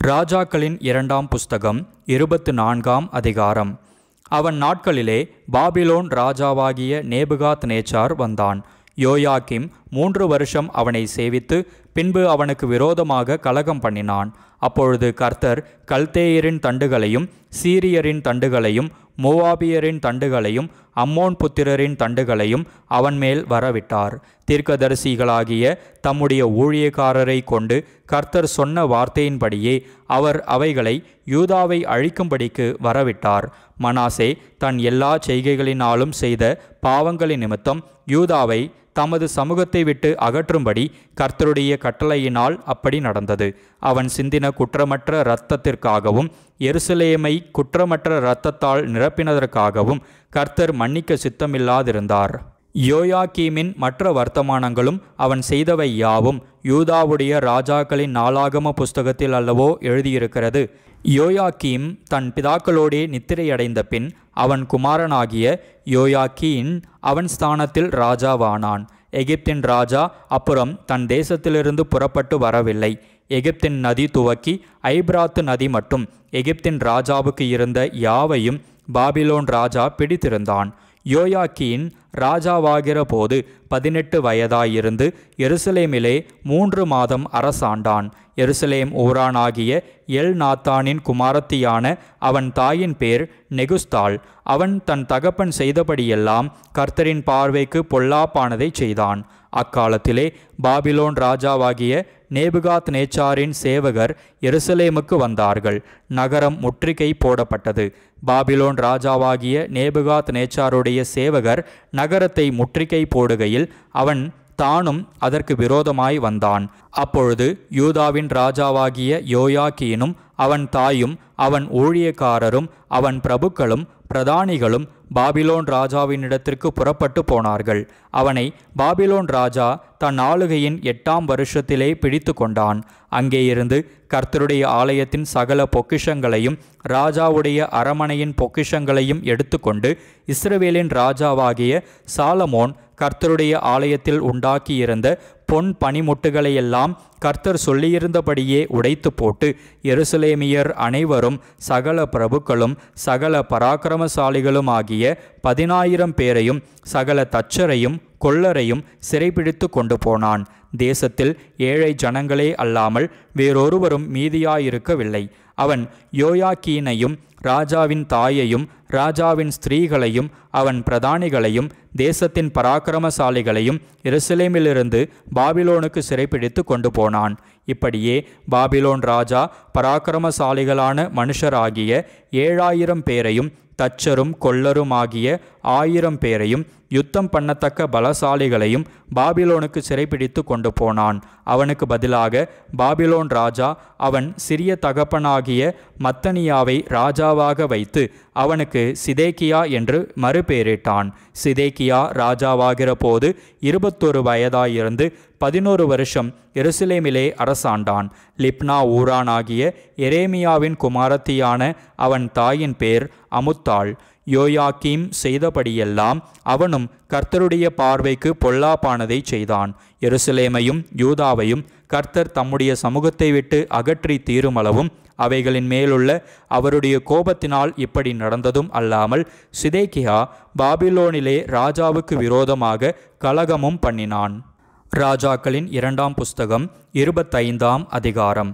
ராஜாக்களின் இரண்டாம் புஸ்தகம் 24ஆம் அதிகாரம். அவன் நாட்களிலே பாபிலோன் ராஜாவாகிய நேபுகாத் நேச்சார் வந்தான். யோயாக்கிம் 3 வருஷம் அவனை சேவித்து பின்பு அவனுக்கு விரோதமாக கலகம் பண்ணினான். அப்பொழுது கர்த்தர் கல்தேயரின் தண்டுகளையும் சீரியரின் தண்டுகளையும் மோவாபியரின் தண்டுகளையும் அம்மோன் புத்திரரின் தண்டுகளையும் அவன் மேல் வரவிட்டார். தீர்க்கதரிசிகளாகிய தம்முடைய ஊழியக்காரரை கொண்டு கர்த்தர் சொன்ன வார்த்தையின்படியே அவர் அவைகளை யூதாவை அழிக்கும்படிக்கு வரவிட்டார். மனாசே தன் எல்லா செய்கைகளினாலும் செய்த பாவங்களின் நிமித்தம் யூதாவை தமது சமூகத்தை விட்டு அகற்றும்படி கர்த்தருடைய கட்டளையினால் அப்படி நடந்தது. அவன் சிந்தின குற்றமற்ற இரத்தத்திற்காகவும் எருசலேமை குற்றமற்ற இரத்தத்தால் நிரப்பினதற்காகவும் கர்த்தர் மன்னிக்க சித்தமில்லாதிருந்தார். யோயாக்கீமின் மற்ற வர்த்தமானங்களும் அவன் செய்தவை யாவும் யூதாவுடைய ராஜாக்களின் நாளாகம புஸ்தகத்தில் அல்லவோ எழுதியிருக்கிறது. யோயாக்கீம் தன் பிதாக்களோடே நித்திரையடைந்த பின் அவன் குமாரனாகிய யோயாக்கீன் அவன் ஸ்தானத்தில் ராஜாவானான். எகிப்தின் ராஜா அப்புறம் தன் தேசத்திலிருந்து புறப்பட்டு வரவில்லை. எகிப்தின் நதி துவக்கி ஐப்ராத்து நதி மட்டும் எகிப்தின் ராஜாவுக்கு இருந்த யாவையும் பாபிலோன் ராஜா பிடித்திருந்தான். யோயாக்கீன் ராஜாவாகிற போது 18 வயதாயிருந்து எருசலேமிலே 3 மாதம் அரசாண்டான். எருசலேம் ஊரானாகிய எல்நாத்தானின் குமாரத்தியான அவன் தாயின் பேர் நெகுஸ்தாள். அவன் தன் தகப்பன் செய்தபடியெல்லாம் கர்த்தரின் பார்வைக்கு பொல்லாப்பானதை செய்தான். அக்காலத்திலே பாபிலோன் ராஜாவாகிய நேபுகாத் நேச்சாரின் சேவகர் எருசலேமுக்கு வந்தார்கள். நகரம் முற்றுகை போடப்பட்டது. பாபிலோன் ராஜாவாகிய நேபுகாத் நேச்சாருடைய சேவகர் நகரத்தை முற்றுகை போடுகையில் அவன் தானும் அதற்கு விரோதமாய் வந்தான். அப்பொழுது யூதாவின் ராஜாவாகிய யோயாக்கீனும் அவன் தாயும் அவன் ஊழியக்காரரும் அவன் பிரபுக்களும் பிரதானிகளும் பாபிலோன் ராஜாவினிடத்திற்கு புறப்பட்டு போனார்கள். அவனை பாபிலோன் ராஜா தன் ஆளுகையின் 8ஆம் வருஷத்திலே பிடித்து கொண்டான். அங்கே இருந்து கர்த்தருடைய ஆலயத்தின் சகல பொக்கிஷங்களையும் ராஜாவுடைய அரமனையின் பொக்கிஷங்களையும் எடுத்துக்கொண்டு இஸ்ரவேலின் ராஜாவாகிய சாலமோன் கர்த்தருடைய ஆலயத்தில் உண்டாக்கியிருந்த பொன் பனிமுட்டுகளையெல்லாம் கர்த்தர் சொல்லியிருந்தபடியே உடைத்து போட்டு எருசலேமியர் அனைவரும் சகல பிரபுக்களும் சகல பராக்கிரமசாலிகளும் ஆகிய 10,000 பேரையும் சகல தச்சரையும் கொல்லரையும் சிறைபிடித்து கொண்டு போனான். தேசத்தில் ஏழை ஜனங்களே அல்லாமல் வேறொருவரும் மீதியாயிருக்கவில்லை. அவன் யோயாக்கீனையும் ராஜாவின் தாயையும் ராஜாவின் ஸ்திரீகளையும் அவன் பிரதானிகளையும் தேசத்தின் பராக்கிரமசாலிகளையும் எருசலேமிலிருந்து பாபிலோனுக்கு சிறைப்பிடித்து கொண்டு போனான். இப்படியே பாபிலோன் ராஜா பராக்கிரமசாலிகளான மனுஷராகிய 7,000 பேரையும் தச்சரும் கொல்லரும் ஆகிய 1000 பேரையும் யுத்தம் பண்ணத்தக்க பலசாலிகளையும் பாபிலோனுக்கு சிறைப்பிடித்து கொண்டு போனான். அவனுக்கு பதிலாக பாபிலோன் ராஜா அவன் சிறிய தகப்பனாகிய மத்தனியாவை ராஜாவாக வைத்து அவனுக்கு சிதேக்கியா என்று மறுபெயரிட்டான். சிதேக்கியா ராஜாவாகிற போது 21 வயதாயிருந்து 11 வருஷம் எருசலேமிலே அரசாண்டான். லிப்னா ஊரானாகிய எரேமியாவின் குமாரத்தியான அவன் தாயின் பேர் அமுத்தாள். யோயாக்கீம் செய்தபடியெல்லாம் அவனும் கர்த்தருடைய பார்வைக்கு பொல்லாப்பானதை செய்தான். எருசலேமையும் யூதாவையும் கர்த்தர் தம்முடைய சமூகத்தை விட்டு அகற்றி தீருமளவும் அவைகளின் மேலுள்ள அவருடைய கோபத்தினால் இப்படி நடந்ததும் அல்லாமல் சிதேக்கியா பாபிலோனிலே ராஜாவுக்கு விரோதமாக கலகமும் பண்ணினான். ராஜாக்களின் இரண்டாம் புஸ்தகம் 25ஆம் அதிகாரம்.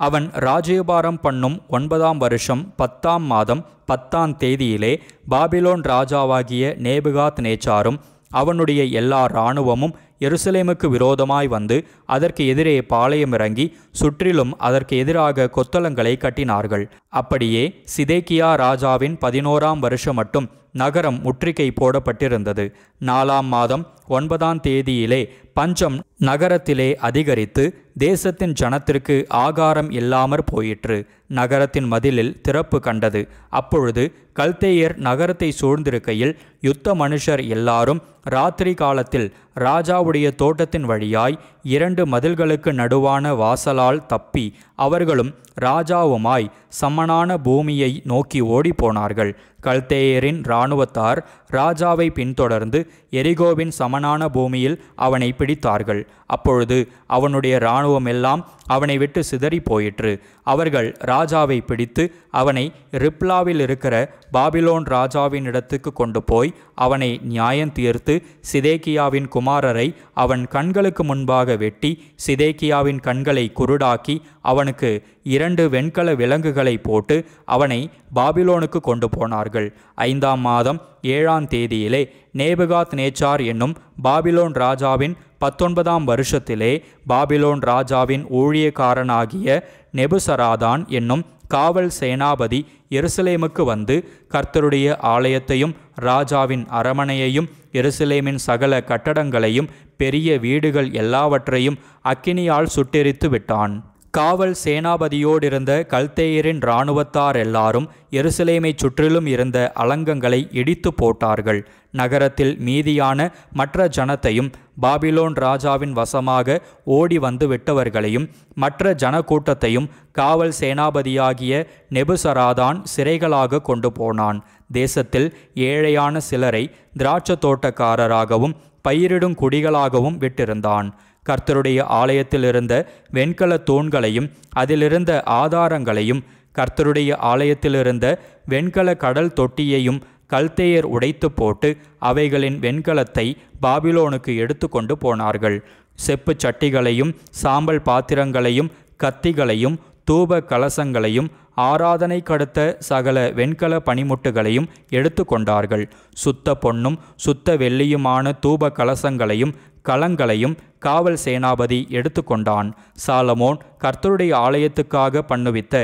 அவன் ராஜ்யபாரம் பண்ணும் 9ஆம் வருஷம் 10ஆம் மாதம் 10ஆம் தேதியிலே பாபிலோன் ராஜாவாகிய நேபுகாத் நேச்சாரும் அவனுடைய எல்லா இராணுவமும் எருசலேமுக்கு விரோதமாய் வந்து அதற்கு எதிரே பாளையமிறங்கி சுற்றிலும் அதற்கு எதிராக கொத்தளங்களை கட்டினார்கள். அப்படியே சிதேக்கியா ராஜாவின் 11ஆம் வருஷம் மட்டும் நகரம் முற்றுகை போடப்பட்டிருந்தது. 4ஆம் மாதம் 9ஆம் தேதியிலே பஞ்சம் நகரத்திலே அதிகரித்து தேசத்தின் ஜனத்திற்கு ஆகாரம் இல்லாமற் போயிற்று. நகரத்தின் மதிலில் திறப்பு கண்டது. அப்பொழுது கல்தேயர் நகரத்தை சூழ்ந்திருக்கையில் யுத்த மனுஷர் எல்லாரும் ராத்திரி காலத்தில் ராஜாவுடைய தோட்டத்தின் வழியாய் 2 மதில்களுக்கு நடுவான வாசலால் தப்பி அவர்களும் ராஜாவுமாய் சமனான பூமியை நோக்கி ஓடிப்போனார்கள். கல்தேயரின் இராணுவத்தார் ராஜாவை பின்தொடர்ந்து எரிகோவின் சமனான பூமியில் அவனை பிடித்தார்கள். அப்பொழுது அவனுடைய இராணுவம் எல்லாம் அவனை விட்டு சிதறி போயிற்று. அவர்கள் ராஜாவை பிடித்து அவனை ரிப்லாவில் இருக்கிற பாபிலோன் ராஜாவின் இடத்துக்கு கொண்டு போய் அவனை நியாயம் தீர்த்து சிதேக்கியாவின் குமாரரை அவன் கண்களுக்கு முன்பாக வெட்டி சிதேக்கியாவின் கண்களை குருடாக்கி அவனுக்கு 2 வெண்கல விலங்குகளை போட்டு அவனை பாபிலோனுக்கு கொண்டு போனார்கள். 5ஆம் மாதம் 7ஆம் தேதியிலே நேபுகாத் நேச்சார் என்னும் பாபிலோன் ராஜாவின் 19ஆம் வருஷத்திலே பாபிலோன் ராஜாவின் ஊழியக்காரனாகிய நெபுசராதான் என்னும் காவல் சேனாபதி எருசலேமுக்கு வந்து கர்த்தருடைய ஆலயத்தையும் ராஜாவின் அரமனையையும் எருசலேமின் சகல கட்டடங்களையும் பெரிய வீடுகள் எல்லாவற்றையும் அக்கினியால் சுட்டெரித்து விட்டான். காவல் சேனாபதியோடிருந்த கல்தேயரின் இராணுவத்தார் எல்லாரும் எருசலேமை சுற்றிலும் இருந்த அலங்கங்களை இடித்து போட்டார்கள். நகரத்தில் மீதியான மற்ற ஜனத்தையும் பாபிலோன் ராஜாவின் வசமாக ஓடி வந்து விட்டவர்களையும் மற்ற ஜனக்கூட்டத்தையும் காவல் சேனாபதியாகிய நெபுசராதான் சிறைகளாக கொண்டு போனான். தேசத்தில் ஏழையான சிலரை திராட்சை தோட்டக்காரராகவும் பயிரிடும் குடிகளாகவும் விட்டிருந்தான். கர்த்தருடைய ஆலயத்தில் இருந்த வெண்கல தூண்களையும் அதிலிருந்த ஆதாரங்களையும் கர்த்தருடைய ஆலயத்திலிருந்த வெண்கல கடல் தொட்டியையும் கல்தேயர் உடைத்து போட்டு அவைகளின் வெண்கலத்தை பாபிலோனுக்கு எடுத்து கொண்டு போனார்கள். செப்பு சட்டிகளையும் சாம்பல் பாத்திரங்களையும் கத்திகளையும் தூப கலசங்களையும் ஆராதனை கடுத்த சகல வெண்கல பனிமுட்டுகளையும் எடுத்து கொண்டார்கள். சுத்த பொன்னும் சுத்த வெள்ளியுமான தூப கலசங்களையும் கலங்களையும் காவல் சேனாபதி எடுத்து கொண்டான். சாலமோன் கர்த்தருடைய ஆலயத்துக்காக பண்ணுவித்த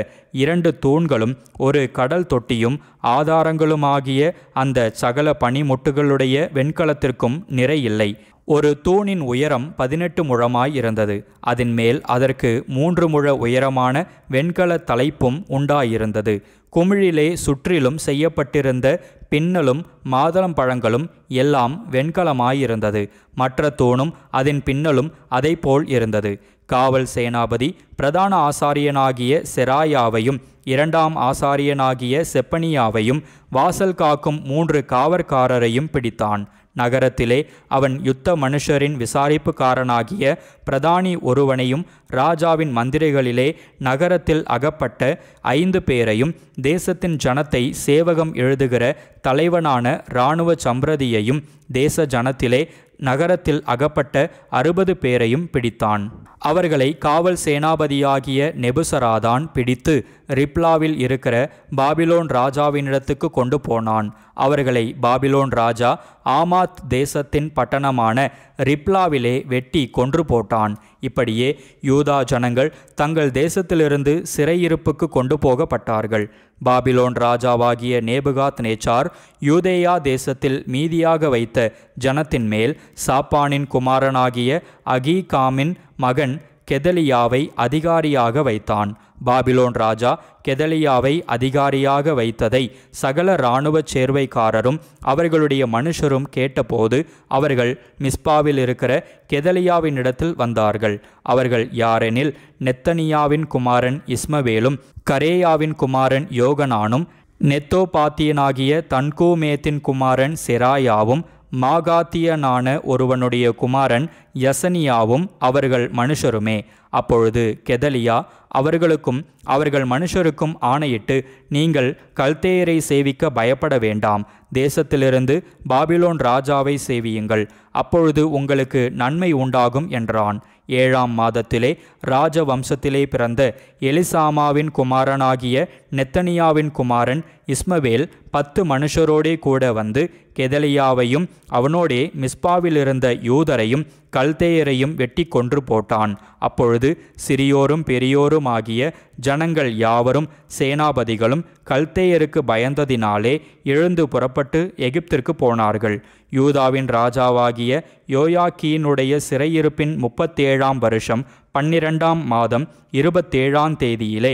2 தூண்களும் ஒரு கடல் தொட்டியும் ஆதாரங்களுமாகிய அந்த சகல பனிமுட்டுகளுடைய வெண்கலத்திற்கும் நிறையில்லை. ஒரு தூணின் உயரம் 18 முழமாய் இருந்தது. அதன் மேல் அதற்கு 3 முழ உயரமான வெண்கல தலைப்பும் உண்டாயிருந்தது. குமிழிலே சுற்றிலும் செய்யப்பட்டிருந்த பின்னலும் மாதுளம்பழங்களும் எல்லாம் வெண்கலமாயிருந்தது. மற்ற தூணும் அதன் பின்னலும் அதைப்போல் இருந்தது. காவல் சேனாபதி பிரதான ஆசாரியனாகிய செராயாவையும் 2ஆம் ஆசாரியனாகிய செப்பனியாவையும் வாசல் காக்கும் 3 காவற்காரரையும் பிடித்தான். நகரத்திலே அவன் யுத்த மனுஷரின் விசாரிப்புக்காரனாகிய பிரதானி ஒருவனையும் ராஜாவின் மந்திரிகளிலே நகரத்தில் அகப்பட்ட 5 பேரையும் தேசத்தின் ஜனத்தை சேவகம் எழுதுகிற தலைவனான இராணுவ சம்பிரதியையும் தேச ஜனத்திலே நகரத்தில் அகப்பட்ட 60 பேரையும் பிடித்தான். அவர்களை காவல் சேனாபதியாகிய நெபுசராதான் பிடித்து ரிப்லாவில் இருக்கிற பாபிலோன் ராஜாவினிடத்துக்கு கொண்டு போனான். அவர்களை பாபிலோன் ராஜா ஆமாத் தேசத்தின் பட்டணமான ரிப்லாவிலே வெட்டி கொன்று போட்டான். இப்படியே யூதா ஜனங்கள் தங்கள் தேசத்திலிருந்து சிறையிருப்புக்கு கொண்டு போகப்பட்டார்கள். பாபிலோன் ராஜாவாகிய நேபுகாத் நேச்சார் யூதேயா தேசத்தில் மீதியாக வைத்த ஜனத்தின் மேல் சாப்பானின் குமாரனாகிய அகீகாமின் மகன் கெதலியாவை அதிகாரியாக வைத்தான். பாபிலோன் ராஜா கெதலியாவை அதிகாரியாக வைத்ததை சகல இராணுவ சேர்வைக்காரரும் அவர்களுடைய மனுஷரும் கேட்டபோது அவர்கள் மிஸ்பாவில் இருக்கிற கெதலியாவினிடத்தில் வந்தார்கள். அவர்கள் யாரெனில் நெத்தனியாவின் குமாரன் இஸ்மவேலும் கரேயாவின் குமாரன் யோகனானும் நெத்தோபாத்தியனாகிய தன்கூமேத்தின் குமாரன் செராயாவும் மாகாத்தியனான ஒருவனுடைய குமாரன் யசனியாவும் அவர்கள் மனுஷருமே. அப்பொழுது கெதலியா அவர்களுக்கும் அவர்கள் மனுஷருக்கும் ஆணையிட்டு, நீங்கள் கல்தேயரை சேவிக்க பயப்பட வேண்டாம், தேசத்திலிருந்து பாபிலோன் ராஜாவை சேவியுங்கள், அப்பொழுது உங்களுக்கு நன்மை உண்டாகும் என்றான். 7ஆம் மாதத்திலே ராஜ வம்சத்திலே பிறந்த எலிசாமாவின் குமாரனாகிய நெத்தனியாவின் குமாரன் இஸ்மவேல் 10 மனுஷரோடே கூட வந்து கெதலியாவையும் அவனோடே மிஸ்பாவிலிருந்த யூதரையும் கல்தேயரையும் வெட்டி கொன்று போட்டான். அப்பொழுது சிறியோரும் பெரியோருமாகிய ஜனங்கள் யாவரும் சேனாபதிகளும் கல்தேயருக்கு பயந்ததினாலே எழுந்து புறப்பட்டு எகிப்திற்கு போனார்கள். யூதாவின் ராஜாவாகிய யோயாக்கீனுடைய சிறையிருப்பின் 37ஆம் வருஷம் 12ஆம் மாதம் 27ஆம் தேதியிலே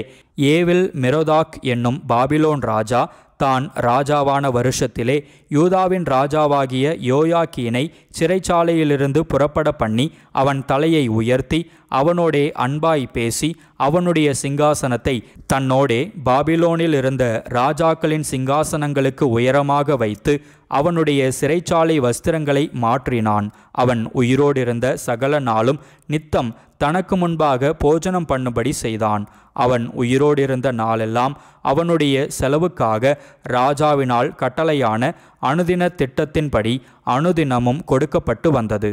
ஏவில் மெரோதாக் என்னும் பாபிலோன் ராஜா தான் ராஜாவான வருஷத்திலே யூதாவின் ராஜாவாகிய யோயாக்கீனை சிறைச்சாலையிலிருந்து புறப்பட பண்ணி அவன் தலையை உயர்த்தி அவனோடே அன்பாய் பேசி அவனுடைய சிங்காசனத்தை தன்னோடே பாபிலோனில் இருந்த ராஜாக்களின் சிங்காசனங்களுக்கு உயரமாக வைத்து அவனுடைய சிறைச்சாலை வஸ்திரங்களை மாற்றினான். அவன் உயிரோடிருந்த சகல நாளும் நித்தம் தனக்கு முன்பாக போஜனம் பண்ணும்படி செய்தான். அவன் உயிரோடிருந்த நாளெல்லாம் அவனுடைய செலவுக்காக ராஜாவினால் கட்டளையான அனுதின திட்டத்தின்படி அனுதினமும் கொடுக்கப்பட்டு வந்தது.